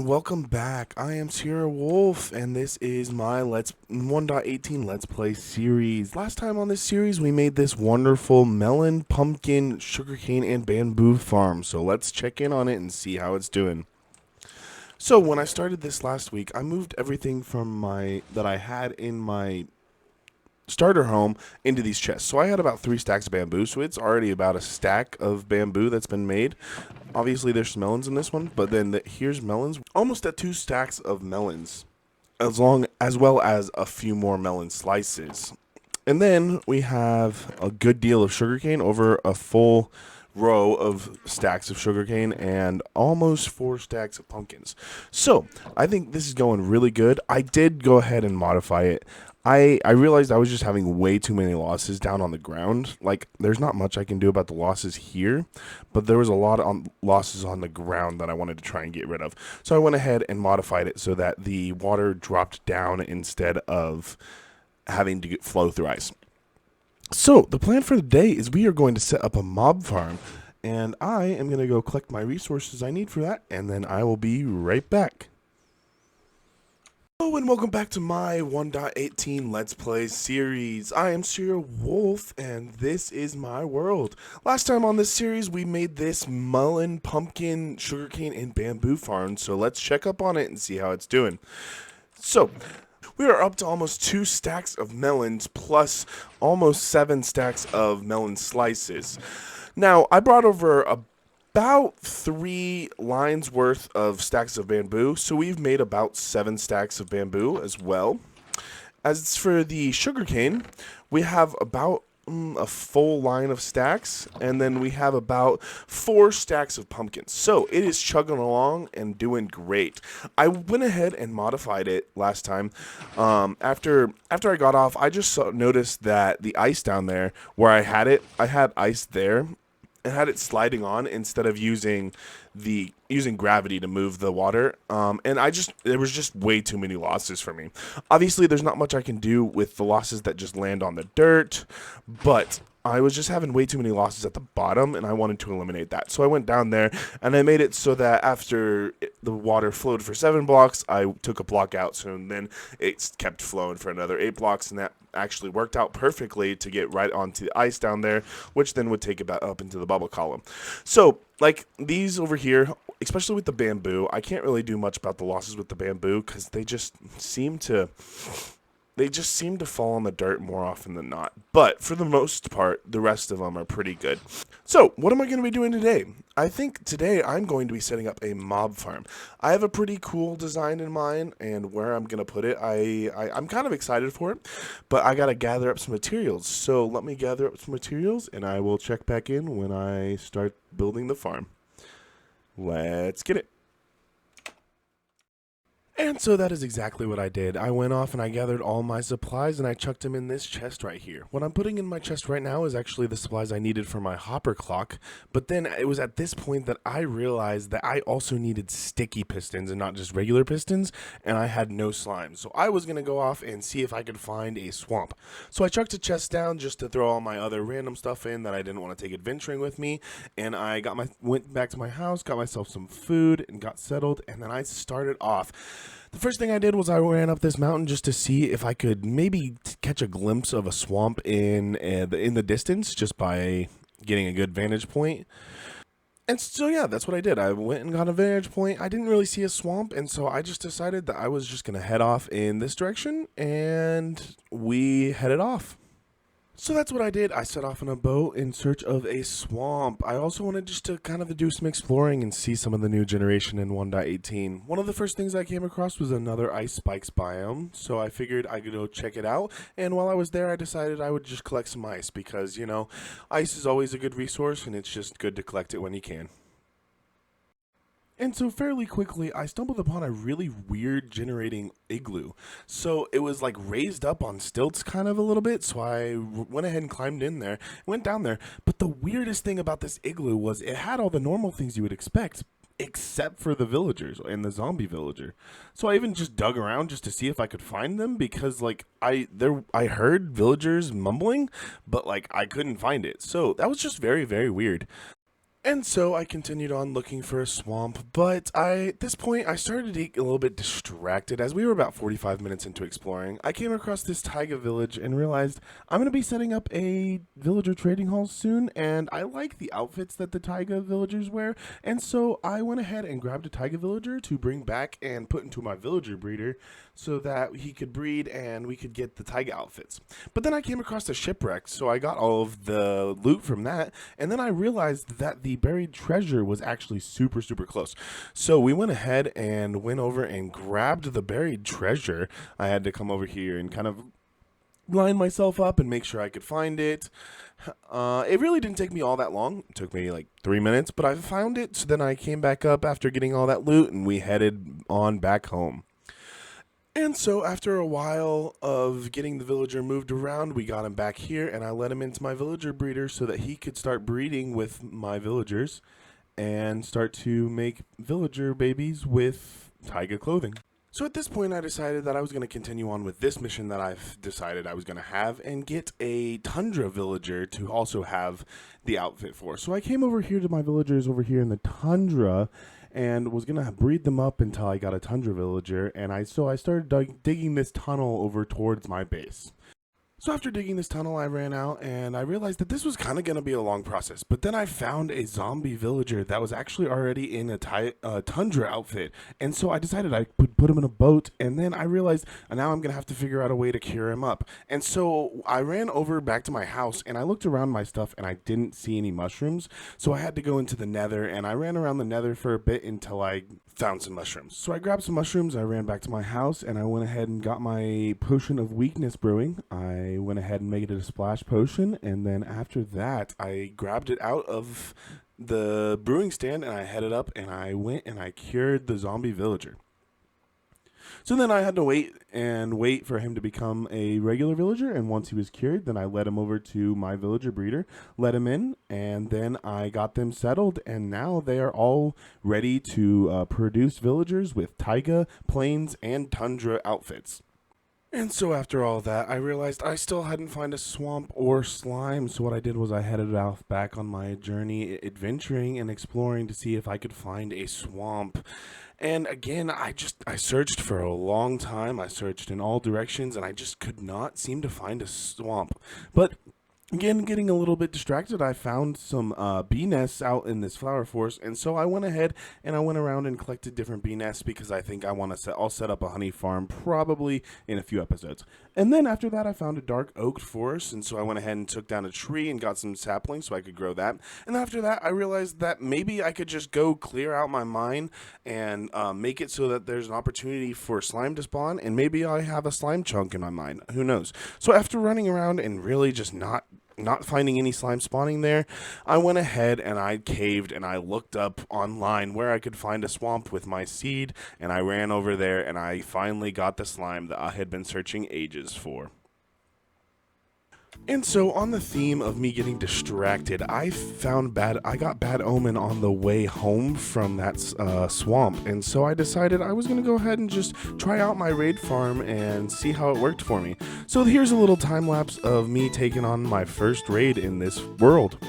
and welcome back. I am Sierra Wolf, and this is my 1.18 Let's Play series. Last time on this series, we made this wonderful melon, pumpkin, sugarcane, and bamboo farm. So let's check in on it and see how it's doing. So when I started this last week, I moved everything from that I had in my starter home into these chests. So I had about 3 stacks of bamboo, so it's already about a stack of bamboo that's been made. Obviously there's melons in this one, but then here's melons, almost at 2 stacks of melons, as well as a few more melon slices. And then we have a good deal of sugarcane, over a full row of stacks of sugarcane and almost 4 stacks of pumpkins. So I think this is going really good. I did go ahead and modify it. I realized I was just having way too many losses down on the ground. Like, there's not much I can do about the losses here, but there was a lot of losses on the ground that I wanted to try and get rid of. So I went ahead and modified it so that the water dropped down instead of having to flow through ice. So the plan for the day is we are going to set up a mob farm, and I am going to go collect my resources I need for that, and then I will be right back. Hello and welcome back to my 1.18 Let's Play series. I am Sierra Wolf, and this is my world. Last time on this series, we made this melon, pumpkin, sugarcane, and bamboo farm, so let's check up on it and see how it's doing. So, we are up to almost 2 stacks of melons, plus almost 7 stacks of melon slices. Now, I brought over about 3 lines worth of stacks of bamboo, so we've made about 7 stacks of bamboo as well. As for the sugarcane, we have about a full line of stacks, and then we have about 4 stacks of pumpkins. So it is chugging along and doing great. I went ahead and modified it last time. After I got off, I just noticed that the ice down there where I had ice there and had it sliding on instead of using gravity to move the water. And there was just way too many losses for me. Obviously, there's not much I can do with the losses that just land on the dirt, but I was just having way too many losses at the bottom, and I wanted to eliminate that. So I went down there, and I made it so that after the water flowed for 7 blocks, I took a block out, so then it kept flowing for another 8 blocks, and that actually worked out perfectly to get right onto the ice down there, which then would take it back up into the bubble column. So, like these over here, especially with the bamboo, I can't really do much about the losses with the bamboo because they just seem to fall on the dirt more often than not. But for the most part, the rest of them are pretty good. So, what am I going to be doing today? I think today I'm going to be setting up a mob farm. I have a pretty cool design in mind, and where I'm going to put it, I'm kind of excited for it, but I got to gather up some materials. So, let me gather up some materials, and I will check back in when I start building the farm. Let's get it. And so that is exactly what I did. I went off and I gathered all my supplies and I chucked them in this chest right here. What I'm putting in my chest right now is actually the supplies I needed for my hopper clock. But then it was at this point that I realized that I also needed sticky pistons and not just regular pistons, and I had no slime. So I was going to go off and see if I could find a swamp. So I chucked a chest down just to throw all my other random stuff in that I didn't want to take adventuring with me. And I went back to my house, got myself some food, and got settled. And then I started off. The first thing I did was I ran up this mountain just to see if I could maybe catch a glimpse of a swamp in the distance, just by getting a good vantage point. And so yeah, that's what I did. I went and got a vantage point. I didn't really see a swamp, and so I just decided that I was just going to head off in this direction, and we headed off. So that's what I did. I set off on a boat in search of a swamp. I also wanted just to kind of do some exploring and see some of the new generation in 1.18. One of the first things I came across was another ice spikes biome, so I figured I could go check it out. And while I was there, I decided I would just collect some ice because, you know, ice is always a good resource and it's just good to collect it when you can. And so fairly quickly, I stumbled upon a really weird generating igloo. So it was like raised up on stilts kind of a little bit, so I went ahead and climbed in there, went down there. But the weirdest thing about this igloo was it had all the normal things you would expect, except for the villagers and the zombie villager. So I even just dug around just to see if I could find them, because like I heard villagers mumbling, but like I couldn't find it. So that was just very, very weird. And so I continued on looking for a swamp, but at this point I started to get a little bit distracted. As we were about 45 minutes into exploring, I came across this taiga village and realized I'm going to be setting up a villager trading hall soon, and I like the outfits that the taiga villagers wear, and so I went ahead and grabbed a taiga villager to bring back and put into my villager breeder so that he could breed and we could get the taiga outfits. But then I came across a shipwreck, so I got all of the loot from that, and then I realized that the buried treasure was actually super, super close. So we went ahead and went over and grabbed the buried treasure. I had to come over here and kind of line myself up and make sure I could find it. It really didn't take me all that long. It took me like 3 minutes, but I found it. So then I came back up after getting all that loot and we headed on back home. And so after a while of getting the villager moved around, we got him back here and I let him into my villager breeder so that he could start breeding with my villagers and start to make villager babies with taiga clothing. So at this point I decided that I was going to continue on with this mission that I've decided I was going to have and get a tundra villager to also have the outfit for. So I came over here to my villagers over here in the tundra and was gonna breed them up until I got a tundra villager, and I started digging this tunnel over towards my base. So after digging this tunnel, I ran out and I realized that this was kind of going to be a long process. But then I found a zombie villager that was actually already in a tundra outfit. And so I decided I would put him in a boat. And then I realized now I'm going to have to figure out a way to cure him up. And so I ran over back to my house and I looked around my stuff and I didn't see any mushrooms. So I had to go into the nether and I ran around the nether for a bit until I found some mushrooms. So I grabbed some mushrooms, I ran back to my house, and I went ahead and got my potion of weakness brewing. I went ahead and made it a splash potion, and then after that, I grabbed it out of the brewing stand, and I headed up, and I went and I cured the zombie villager. So then I had to wait for him to become a regular villager, and once he was cured, then I led him over to my villager breeder, let him in, and then I got them settled, and now they are all ready to produce villagers with taiga, plains, and tundra outfits. And so after all that, I realized I still hadn't found a swamp or slime, so what I did was I headed off back on my journey adventuring and exploring to see if I could find a swamp. And again, I searched for a long time. I searched in all directions and I just could not seem to find a swamp. But again, getting a little bit distracted, I found some bee nests out in this flower forest, and so I went ahead and I went around and collected different bee nests because I think I'll set up a honey farm probably in a few episodes. And then after that, I found a dark oak forest, and so I went ahead and took down a tree and got some saplings so I could grow that. And after that, I realized that maybe I could just go clear out my mine and make it so that there's an opportunity for slime to spawn, and maybe I have a slime chunk in my mine. Who knows? So after running around and really just not finding any slime spawning there, I went ahead and I caved and I looked up online where I could find a swamp with my seed, and I ran over there and I finally got the slime that I had been searching ages for. And so on the theme of me getting distracted, I got bad omen on the way home from that swamp, and so I decided I was going to go ahead and just try out my raid farm and see how it worked for me. So here's a little time lapse of me taking on my first raid in this world.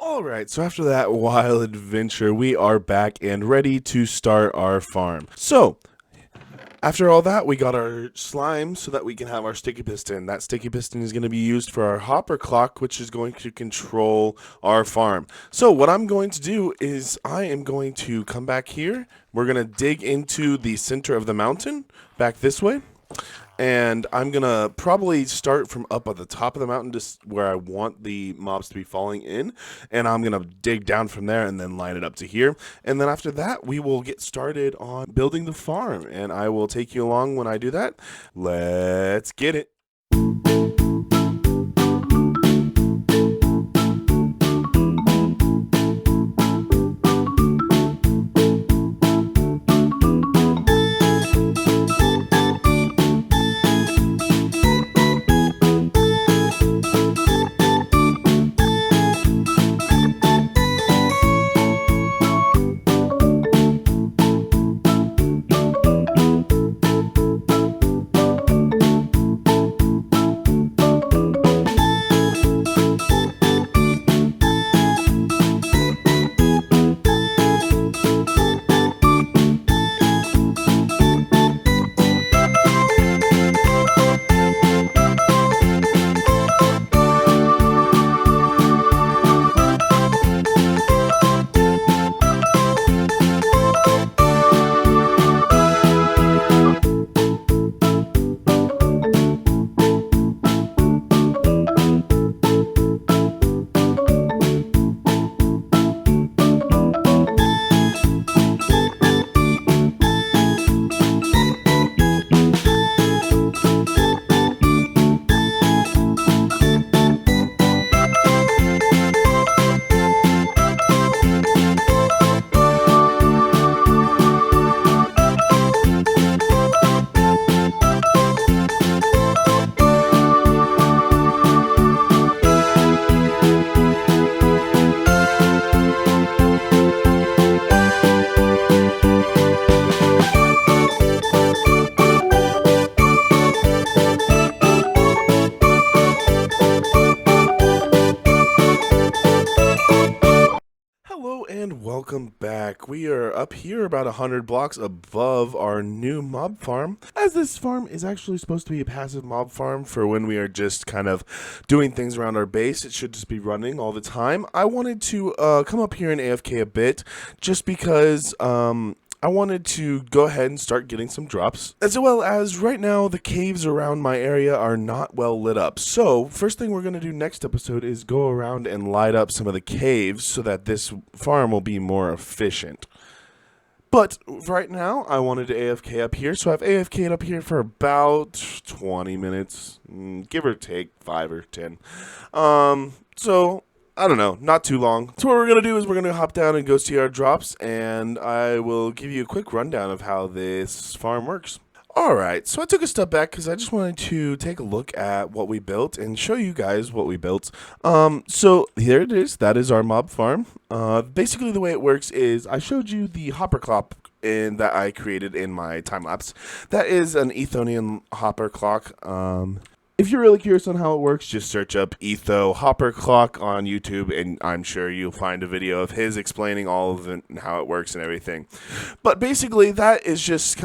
Alright, so after that wild adventure, we are back and ready to start our farm. So, After all that, we got our slime so that we can have our sticky piston. That sticky piston is going to be used for our hopper clock, which is going to control our farm. So what I'm going to do is I am going to come back here. We're going to dig into the center of the mountain, back this way. And I'm going to probably start from up at the top of the mountain, just where I want the mobs to be falling in. And I'm going to dig down from there and then line it up to here. And then after that, we will get started on building the farm. And I will take you along when I do that. Let's get it. Hello and welcome back. We are up here about 100 blocks above our new mob farm, as this farm is actually supposed to be a passive mob farm for when we are just kind of doing things around our base. It should just be running all the time. I wanted to come up here and AFK a bit just because I wanted to go ahead and start getting some drops, as well as right now the caves around my area are not well lit up. So first thing we're going to do next episode is go around and light up some of the caves so that this farm will be more efficient. But right now I wanted to AFK up here, so I've AFK'd up here for about 20 minutes, give or take 5 or 10. So I don't know, not too long. So what we're going to do is we're going to hop down and go see our drops, and I will give you a quick rundown of how this farm works. Alright, so I took a step back because I just wanted to take a look at what we built and show you guys what we built. So here it is. That is our mob farm. Basically the way it works is I showed you the hopper clock that I created in my time lapse. That is an Ethonian hopper clock. If you're really curious on how it works, just search up Etho Hopper Clock on YouTube, and I'm sure you'll find a video of his explaining all of it and how it works and everything. But basically, that is just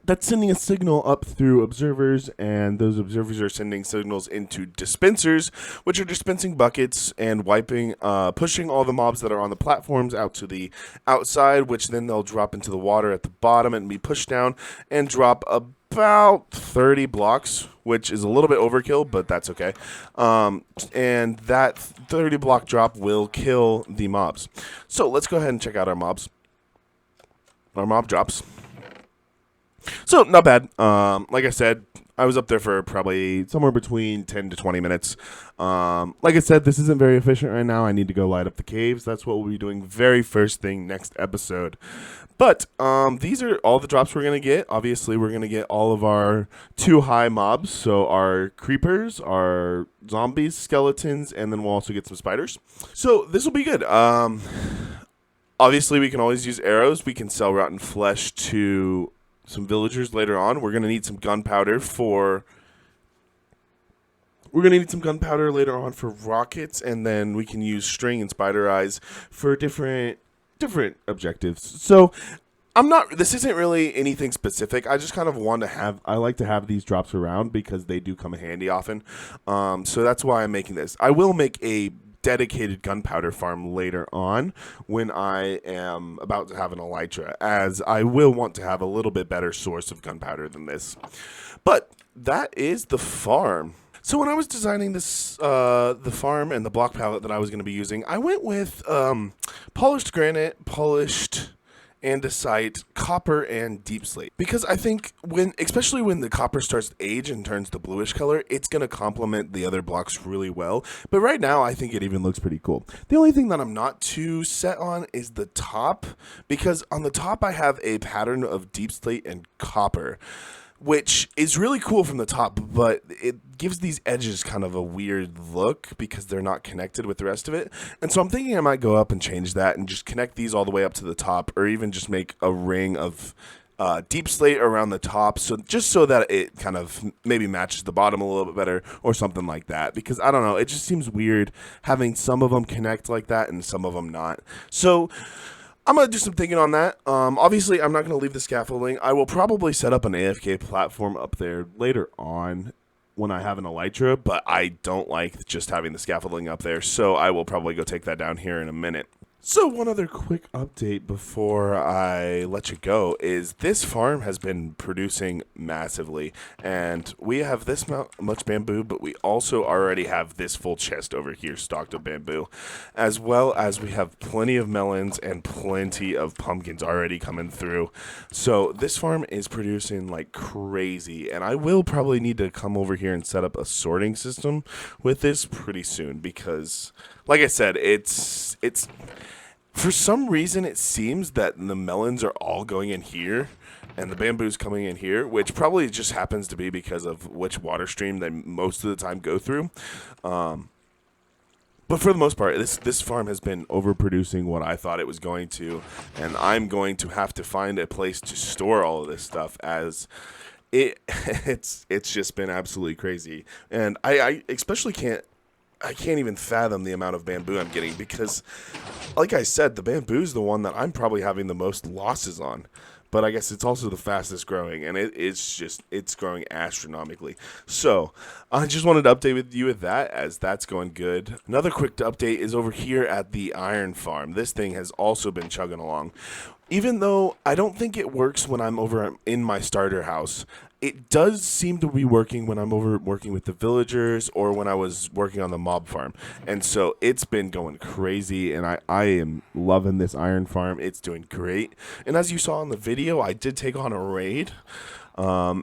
that's sending a signal up through observers, and those observers are sending signals into dispensers, which are dispensing buckets and pushing all the mobs that are on the platforms out to the outside, which then they'll drop into the water at the bottom and be pushed down and drop about 30 blocks, which is a little bit overkill, but that's okay. And that 30 block drop will kill the mobs. So let's go ahead and check out our mobs. Our mob drops. So, not bad. Like I said, I was up there for probably somewhere between 10 to 20 minutes. Like I said, this isn't very efficient right now. I need to go light up the caves. That's what we'll be doing very first thing next episode. But these are all the drops we're going to get. Obviously, we're going to get all of our 2 high mobs. So, our creepers, our zombies, skeletons, and then we'll also get some spiders. So, this will be good. Obviously, we can always use arrows. We can sell rotten flesh to some villagers later on. We're going to need some gunpowder for later on for rockets, and then we can use string and spider eyes for different objectives. So this isn't really anything specific. I just kind of I like to have these drops around because they do come in handy often. So that's why I'm making this. I will make a dedicated gunpowder farm later on when I am about to have an elytra, as I will want to have a little bit better source of gunpowder than this. But that is the farm. So when I was designing this, the farm and the block palette that I was going to be using, I went with polished granite, polished andesite, copper, and deep slate. Because I think especially when the copper starts to age and turns the bluish color, it's going to complement the other blocks really well. But right now, I think it even looks pretty cool. The only thing that I'm not too set on is the top, because on the top I have a pattern of deep slate and copper, which is really cool from the top, but it gives these edges kind of a weird look because they're not connected with the rest of it. And so I'm thinking I might go up and change that and just connect these all the way up to the top, or even just make a ring of deep slate around the top, so that it kind of maybe matches the bottom a little bit better, or something like that. Because I don't know, it just seems weird having some of them connect like that and some of them not. So I'm going to do some thinking on that. Obviously, I'm not going to leave the scaffolding. I will probably set up an AFK platform up there later on when I have an elytra, but I don't like just having the scaffolding up there, so I will probably go take that down here in a minute. So one other quick update before I let you go is this farm has been producing massively, and we have this much bamboo, but we also already have this full chest over here stocked of bamboo, as well as we have plenty of melons and plenty of pumpkins already coming through. So this farm is producing like crazy, and I will probably need to come over here and set up a sorting system with this pretty soon because, like I said, it's for some reason, it seems that the melons are all going in here, and the bamboo's coming in here, which probably just happens to be because of which water stream they most of the time go through. But for the most part, this farm has been overproducing what I thought it was going to, and I'm going to have to find a place to store all of this stuff, as it's just been absolutely crazy. And I especially can't even fathom the amount of bamboo I'm getting because, like I said, the bamboo is the one that I'm probably having the most losses on. But I guess it's also the fastest growing, and it's growing astronomically. So I just wanted to update with you with that, as that's going good. Another quick update is over here at the iron farm. This thing has also been chugging along. Even though I don't think it works when I'm over in my starter house, it does seem to be working when I'm over working with the villagers or when I was working on the mob farm. And so it's been going crazy, and I am loving this iron farm. It's doing great. And as you saw in the video, I did take on a raid. I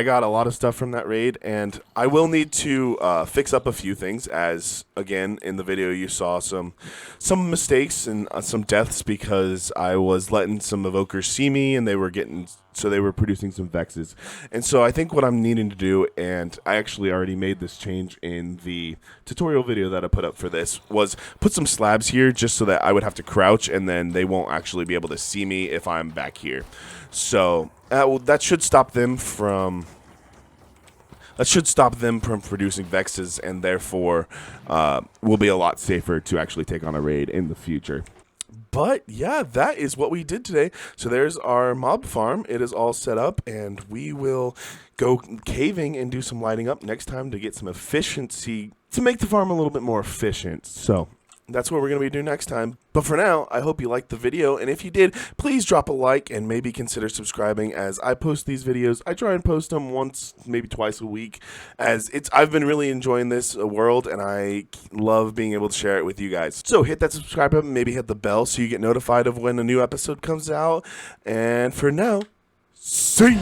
got a lot of stuff from that raid, and I will need to fix up a few things, as again in the video you saw some mistakes and some deaths because I was letting some evokers see me, and they were producing some vexes. And so I think what I'm needing to do, and I actually already made this change in the tutorial video that I put up for this, was put some slabs here just so that I would have to crouch and then they won't actually be able to see me if I'm back here. So that should stop them from producing vexes, and therefore will be a lot safer to actually take on a raid in the future. But yeah, that is what we did today. So there's our mob farm. It is all set up, and we will go caving and do some lighting up next time to get some efficiency, to make the farm a little bit more efficient. So that's what we're going to be doing next time. But for now, I hope you liked the video, and if you did, please drop a like and maybe consider subscribing, as I post these videos. I try and post them once, maybe twice a week, as I've been really enjoying this world, and I love being able to share it with you guys. So hit that subscribe button, maybe hit the bell so you get notified of when a new episode comes out. And for now, see you.